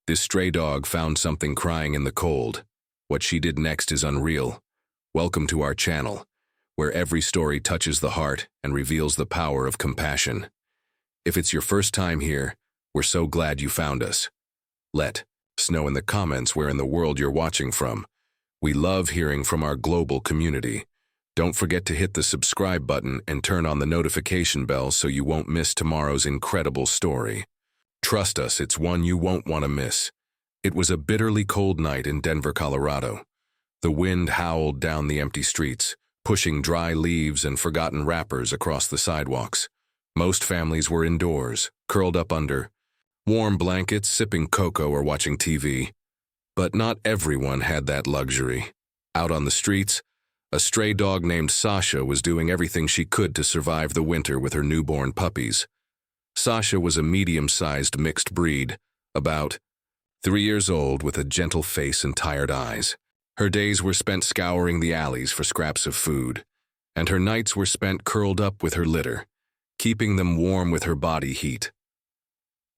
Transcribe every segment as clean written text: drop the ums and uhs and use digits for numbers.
This stray dog found something crying in the cold. What she did next is unreal. Welcome to our channel, where every story touches the heart and reveals the power of compassion. If it's your first time here, we're so glad you found us. Let us know in the comments where in the world you're watching from. We love hearing from our global community. Don't forget to hit the subscribe button and turn on the notification bell so you won't miss tomorrow's incredible story. Trust us, it's one you won't want to miss. It was a bitterly cold night in Denver, Colorado. The wind howled down the empty streets, pushing dry leaves and forgotten wrappers across the sidewalks. Most families were indoors, curled up under warm blankets, sipping cocoa or watching TV. But not everyone had that luxury. Out on the streets, a stray dog named Sasha was doing everything she could to survive the winter with her newborn puppies. Sasha was a medium-sized mixed breed, about 3 years old with a gentle face and tired eyes. Her days were spent scouring the alleys for scraps of food, and her nights were spent curled up with her litter, keeping them warm with her body heat.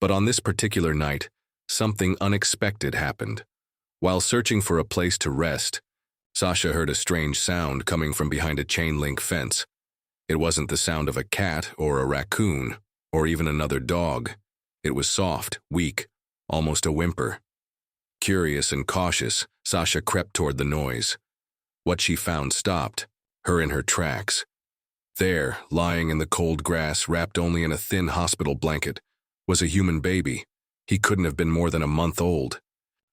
But on this particular night, something unexpected happened. While searching for a place to rest, Sasha heard a strange sound coming from behind a chain-link fence. It wasn't the sound of a cat or a raccoon, or even another dog. It was soft, weak, almost a whimper. Curious and cautious, Sasha crept toward the noise. What she found stopped her in her tracks. There, lying in the cold grass, wrapped only in a thin hospital blanket, was a human baby. He couldn't have been more than a month old.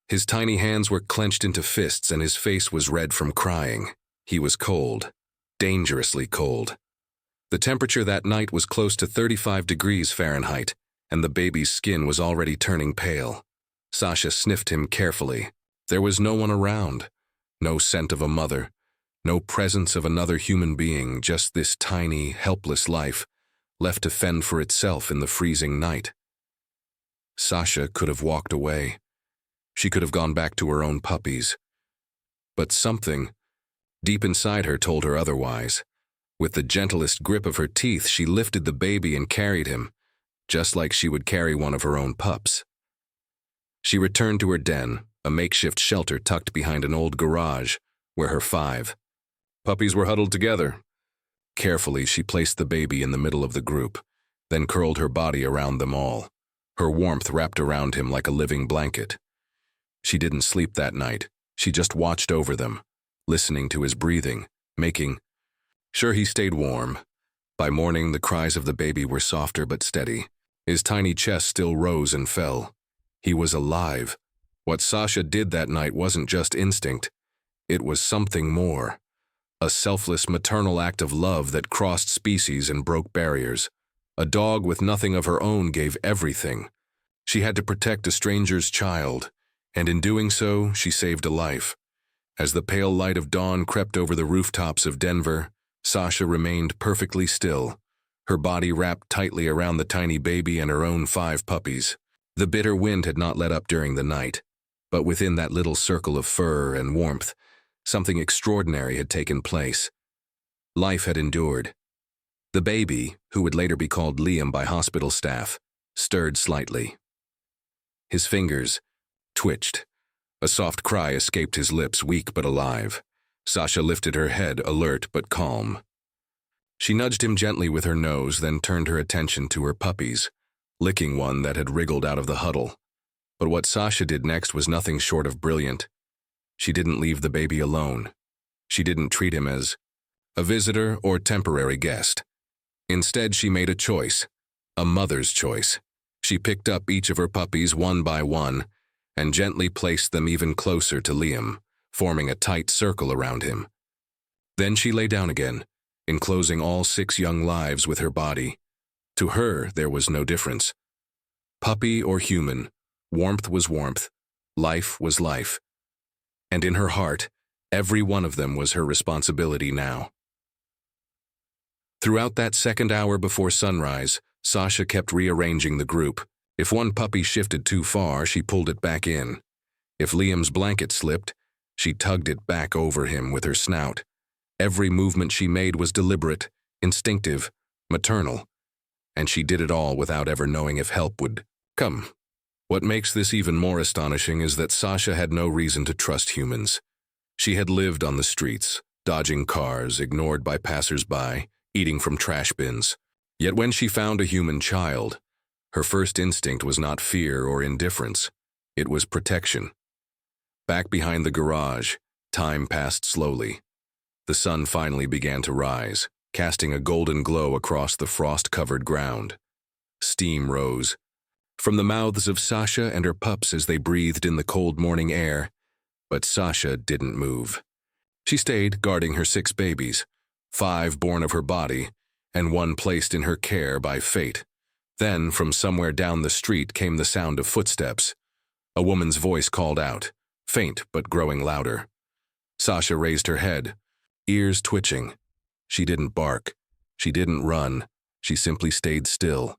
His tiny hands were clenched into fists and his face was red from crying. He was cold, dangerously cold. The temperature that night was close to 35 degrees Fahrenheit, and the baby's skin was already turning pale. Sasha sniffed him carefully. There was no one around. No scent of a mother. No presence of another human being, just this tiny, helpless life, left to fend for itself in the freezing night. Sasha could have walked away. She could have gone back to her own puppies. But something deep inside her told her otherwise. With the gentlest grip of her teeth, she lifted the baby and carried him, just like she would carry one of her own pups. She returned to her den, a makeshift shelter tucked behind an old garage, where her 5 puppies were huddled together. Carefully, she placed the baby in the middle of the group, then curled her body around them all, her warmth wrapped around him like a living blanket. She didn't sleep that night. She just watched over them, listening to his breathing, making sure he stayed warm. By morning, the cries of the baby were softer but steady. His tiny chest still rose and fell. He was alive. What Sasha did that night wasn't just instinct. It was something more. A selfless maternal act of love that crossed species and broke barriers. A dog with nothing of her own gave everything. She had to protect a stranger's child, and in doing so, she saved a life. As the pale light of dawn crept over the rooftops of Denver, Sasha remained perfectly still, her body wrapped tightly around the tiny baby and her own 5 puppies. The bitter wind had not let up during the night, but within that little circle of fur and warmth, something extraordinary had taken place. Life had endured. The baby, who would later be called Liam by hospital staff, stirred slightly. His fingers twitched. A soft cry escaped his lips, weak but alive. Sasha lifted her head, alert but calm. She nudged him gently with her nose, then turned her attention to her puppies, licking one that had wriggled out of the huddle. But what Sasha did next was nothing short of brilliant. She didn't leave the baby alone. She didn't treat him as a visitor or temporary guest. Instead, she made a choice, a mother's choice. She picked up each of her puppies one by one and gently placed them even closer to Liam, forming a tight circle around him. Then she lay down again, enclosing all 6 young lives with her body. To her, there was no difference. Puppy or human, warmth was warmth, life was life. And in her heart, every one of them was her responsibility now. Throughout that second hour before sunrise, Sasha kept rearranging the group. If one puppy shifted too far, she pulled it back in. If Liam's blanket slipped, she tugged it back over him with her snout. Every movement she made was deliberate, instinctive, maternal, and she did it all without ever knowing if help would come. What makes this even more astonishing is that Sasha had no reason to trust humans. She had lived on the streets, dodging cars, ignored by passers-by, eating from trash bins. Yet when she found a human child, her first instinct was not fear or indifference. It was protection. Back behind the garage, time passed slowly. The sun finally began to rise, casting a golden glow across the frost-covered ground. Steam rose from the mouths of Sasha and her pups as they breathed in the cold morning air, but Sasha didn't move. She stayed guarding her 6 babies, 5 born of her body, and 1 placed in her care by fate. Then, from somewhere down the street came the sound of footsteps. A woman's voice called out, faint but growing louder. Sasha raised her head, ears twitching. She didn't bark. She didn't run. She simply stayed still,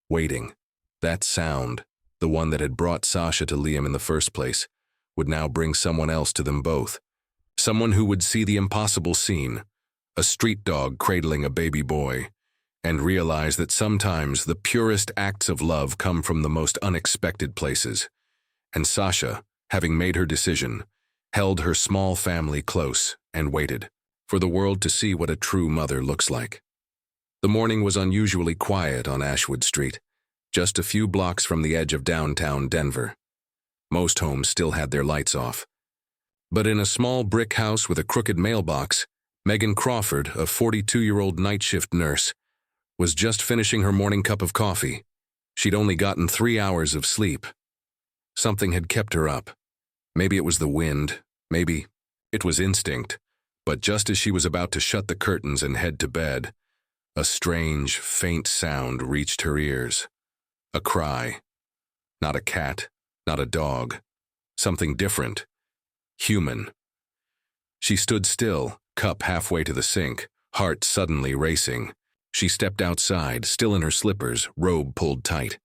waiting. That sound, the one that had brought Sasha to Liam in the first place, would now bring someone else to them both. Someone who would see the impossible scene, a street dog cradling a baby boy, and realize that sometimes the purest acts of love come from the most unexpected places. And Sasha, having made her decision, held her small family close and waited for the world to see what a true mother looks like. The morning was unusually quiet on Ashwood Street, just a few blocks from the edge of downtown Denver. Most homes still had their lights off. But in a small brick house with a crooked mailbox, Megan Crawford, a 42-year-old night shift nurse, was just finishing her morning cup of coffee. She'd only gotten 3 hours of sleep. Something had kept her up. Maybe it was the wind, maybe it was instinct. But just as she was about to shut the curtains and head to bed, a strange, faint sound reached her ears. A cry. Not a cat, not a dog. Something different. Human. She stood still, cup halfway to the sink, heart suddenly racing. She stepped outside, still in her slippers, robe pulled tight.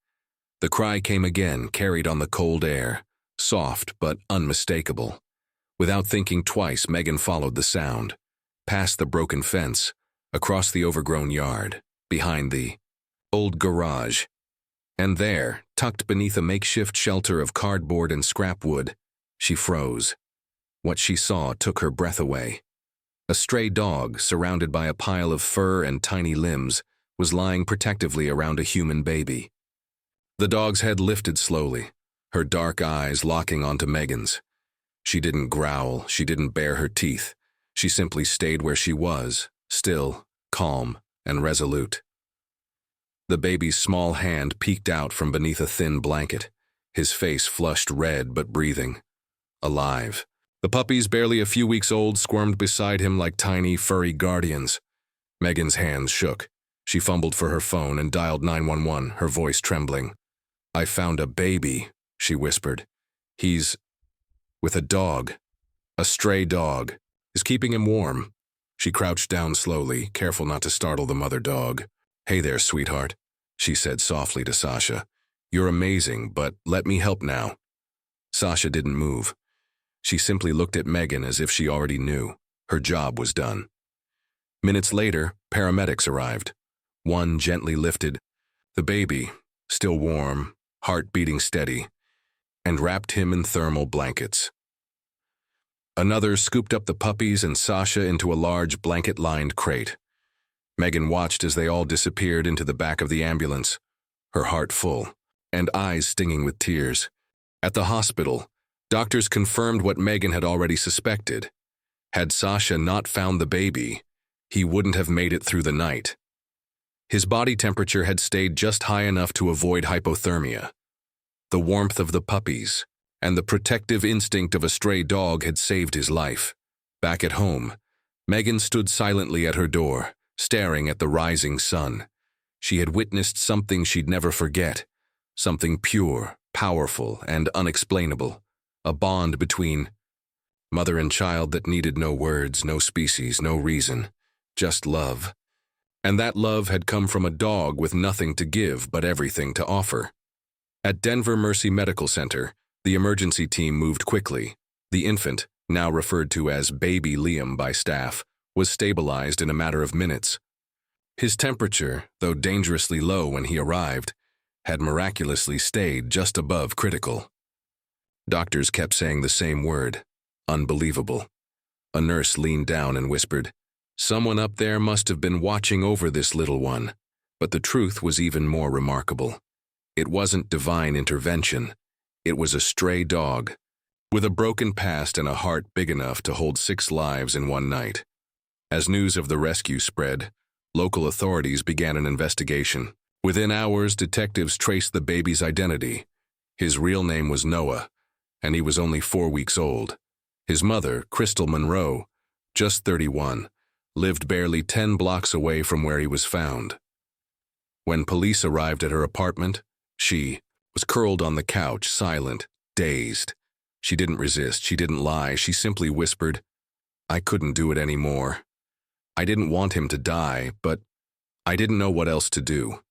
The cry came again, carried on the cold air, soft but unmistakable. Without thinking twice, Megan followed the sound, past the broken fence, across the overgrown yard, behind the old garage. And there, tucked beneath a makeshift shelter of cardboard and scrap wood, she froze. What she saw took her breath away. A stray dog, surrounded by a pile of fur and tiny limbs, was lying protectively around a human baby. The dog's head lifted slowly, her dark eyes locking onto Megan's. She didn't growl, she didn't bare her teeth. She simply stayed where she was, still, calm, and resolute. The baby's small hand peeked out from beneath a thin blanket, his face flushed red but breathing. Alive. The puppies, barely a few weeks old, squirmed beside him like tiny, furry guardians. Megan's hands shook. She fumbled for her phone and dialed 911, her voice trembling. "I found a baby," she whispered. "He's with a dog. A stray dog. Is keeping him warm." She crouched down slowly, careful not to startle the mother dog. "Hey there, sweetheart," she said softly to Sasha. "You're amazing, but let me help now." Sasha didn't move. She simply looked at Megan as if she already knew. Her job was done. Minutes later, paramedics arrived. One gently lifted the baby, still warm, heart beating steady, and wrapped him in thermal blankets. Another scooped up the puppies and Sasha into a large blanket-lined crate. Megan watched as they all disappeared into the back of the ambulance, her heart full, and eyes stinging with tears. At the hospital, doctors confirmed what Megan had already suspected. Had Sasha not found the baby, he wouldn't have made it through the night. His body temperature had stayed just high enough to avoid hypothermia. The warmth of the puppies and the protective instinct of a stray dog had saved his life. Back at home, Megan stood silently at her door, staring at the rising sun. She had witnessed something she'd never forget, something pure, powerful, and unexplainable, a bond between mother and child that needed no words, no species, no reason, just love. And that love had come from a dog with nothing to give but everything to offer. At Denver Mercy Medical Center, the emergency team moved quickly. The infant, now referred to as Baby Liam by staff, was stabilized in a matter of minutes. His temperature, though dangerously low when he arrived, had miraculously stayed just above critical. Doctors kept saying the same word, unbelievable. A nurse leaned down and whispered, "Someone up there must have been watching over this little one." But the truth was even more remarkable. It wasn't divine intervention. It was a stray dog, with a broken past and a heart big enough to hold 6 lives in one night. As news of the rescue spread, local authorities began an investigation. Within hours, detectives traced the baby's identity. His real name was Noah, and he was only 4 weeks old. His mother, Crystal Monroe, just 31, lived barely 10 blocks away from where he was found. When police arrived at her apartment, she was curled on the couch, silent, dazed. She didn't resist, she didn't lie, she simply whispered, "I couldn't do it anymore. I didn't want him to die, but I didn't know what else to do."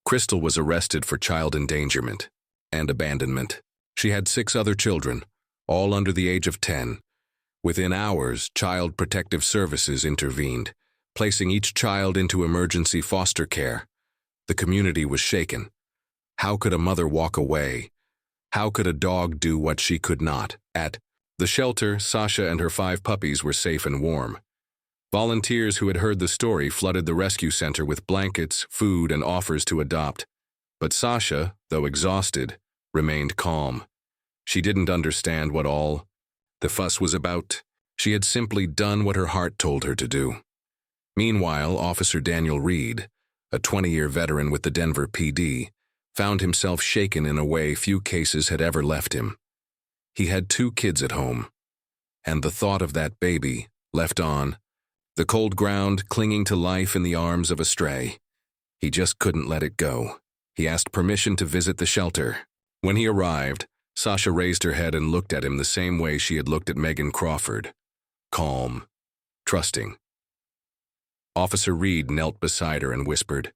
Crystal was arrested for child endangerment and abandonment. She had 6 other children, all under the age of 10. Within hours, Child Protective Services intervened, placing each child into emergency foster care. The community was shaken. How could a mother walk away? How could a dog do what she could not? At the shelter, Sasha and her 5 puppies were safe and warm. Volunteers who had heard the story flooded the rescue center with blankets, food, and offers to adopt. But Sasha, though exhausted, remained calm. She didn't understand what all the fuss was about. She had simply done what her heart told her to do. Meanwhile, Officer Daniel Reed, a 20-year veteran with the Denver PD, found himself shaken in a way few cases had ever left him. He had 2 kids at home, and the thought of that baby, left on the cold ground, clinging to life in the arms of a stray, he just couldn't let it go. He asked permission to visit the shelter. When he arrived, Sasha raised her head and looked at him the same way she had looked at Megan Crawford. Calm, trusting. Officer Reed knelt beside her and whispered,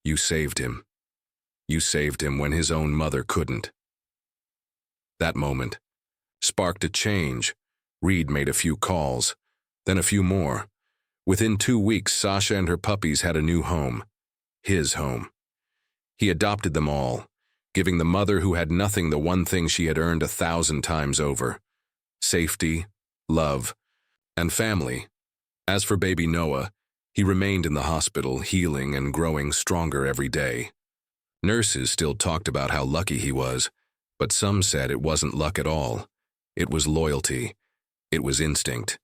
"You saved him. You saved him when his own mother couldn't." That moment sparked a change. Reed made a few calls, then a few more. Within 2 weeks, Sasha and her puppies had a new home. His home. He adopted them all, giving the mother who had nothing the one thing she had earned 1,000 times over: safety, love, and family. As for baby Noah, he remained in the hospital, healing and growing stronger every day. Nurses still talked about how lucky he was, but some said it wasn't luck at all. It was loyalty. It was instinct.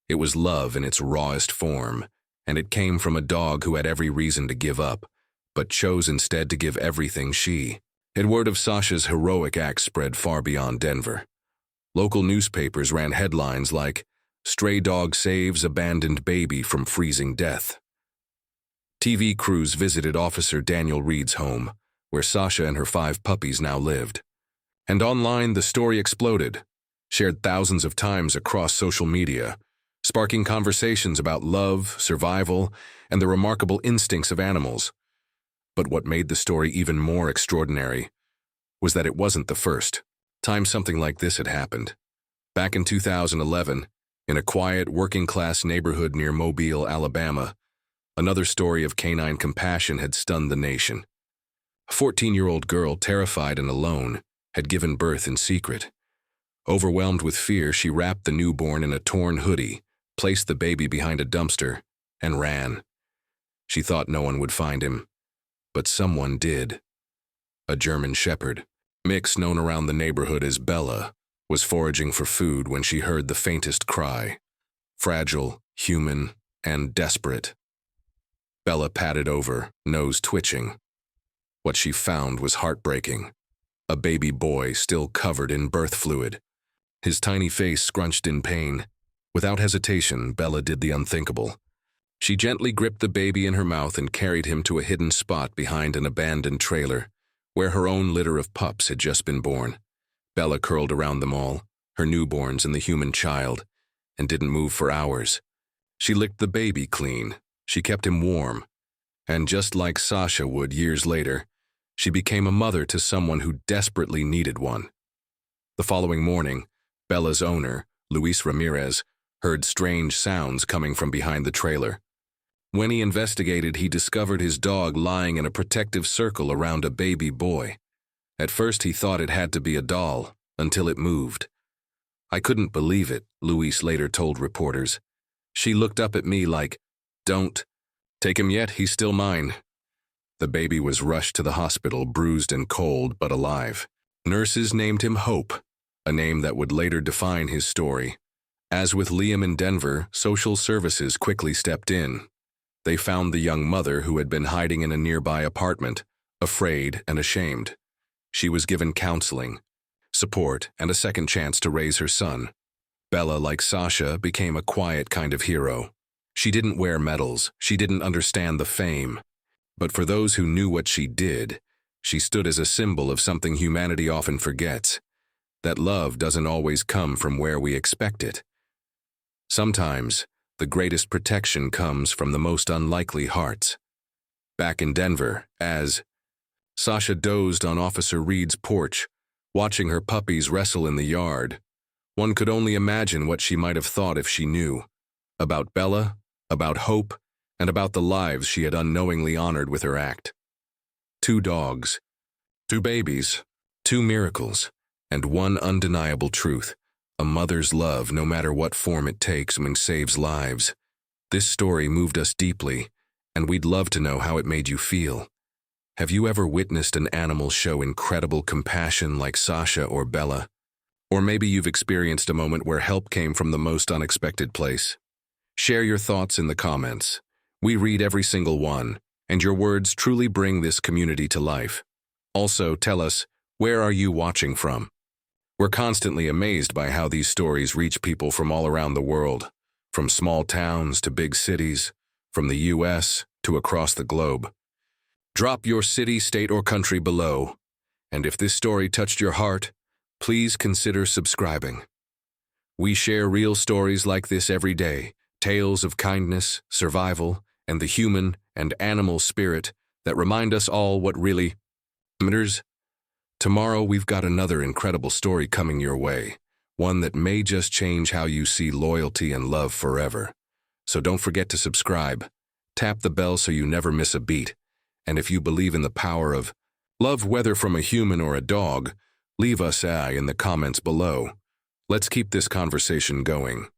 It was love in its rawest form, and it came from a dog who had every reason to give up, but chose instead to give everything she. And word of Sasha's heroic act spread far beyond Denver. Local newspapers ran headlines like, "Stray Dog Saves Abandoned Baby from Freezing Death." TV crews visited Officer Daniel Reed's home, where Sasha and her 5 puppies now lived. And online, the story exploded, shared thousands of times across social media, sparking conversations about love, survival, and the remarkable instincts of animals. But what made the story even more extraordinary was that it wasn't the first time something like this had happened. Back in 2011, in a quiet, working-class neighborhood near Mobile, Alabama, another story of canine compassion had stunned the nation. A 14-year-old girl, terrified and alone, had given birth in secret. Overwhelmed with fear, she wrapped the newborn in a torn hoodie, placed the baby behind a dumpster, and ran. She thought no one would find him, but someone did. A German shepherd, mix known around the neighborhood as Bella, was foraging for food when she heard the faintest cry. Fragile, human, and desperate. Bella patted over, nose twitching. What she found was heartbreaking. A baby boy still covered in birth fluid, his tiny face scrunched in pain. Without hesitation, Bella did the unthinkable. She gently gripped the baby in her mouth and carried him to a hidden spot behind an abandoned trailer, where her own litter of pups had just been born. Bella curled around them all, her newborns and the human child, and didn't move for hours. She licked the baby clean. She kept him warm. And just like Sasha would years later, she became a mother to someone who desperately needed one. The following morning, Bella's owner, Luis Ramirez, heard strange sounds coming from behind the trailer. When he investigated, he discovered his dog lying in a protective circle around a baby boy. At first he thought it had to be a doll, until it moved. "I couldn't believe it," Louise later told reporters. "She looked up at me like, 'Don't take him yet, he's still mine.'" The baby was rushed to the hospital, bruised and cold, but alive. Nurses named him Hope, a name that would later define his story. As with Liam in Denver, social services quickly stepped in. They found the young mother who had been hiding in a nearby apartment, afraid and ashamed. She was given counseling, support, and a second chance to raise her son. Bella, like Sasha, became a quiet kind of hero. She didn't wear medals, she didn't understand the fame. But for those who knew what she did, she stood as a symbol of something humanity often forgets: that love doesn't always come from where we expect it. Sometimes, the greatest protection comes from the most unlikely hearts. Back in Denver, as Sasha dozed on Officer Reed's porch, watching her puppies wrestle in the yard, one could only imagine what she might have thought if she knew. About Bella, about Hope, and about the lives she had unknowingly honored with her act. 2 dogs, 2 babies, 2 miracles, and one undeniable truth: a mother's love, no matter what form it takes, saves lives. This story moved us deeply, and we'd love to know how it made you feel. Have you ever witnessed an animal show incredible compassion like Sasha or Bella? Or maybe you've experienced a moment where help came from the most unexpected place. Share your thoughts in the comments. We read every single one, and your words truly bring this community to life. Also, tell us, where are you watching from? We're constantly amazed by how these stories reach people from all around the world, from small towns to big cities, from the US to across the globe. Drop your city, state, or country below, and if this story touched your heart, please consider subscribing. We share real stories like this every day, tales of kindness, survival, and the human and animal spirit that remind us all what really matters. Tomorrow we've got another incredible story coming your way, one that may just change how you see loyalty and love forever. So don't forget to subscribe, tap the bell so you never miss a beat, and if you believe in the power of love, whether from a human or a dog, leave us in the comments below. Let's keep this conversation going.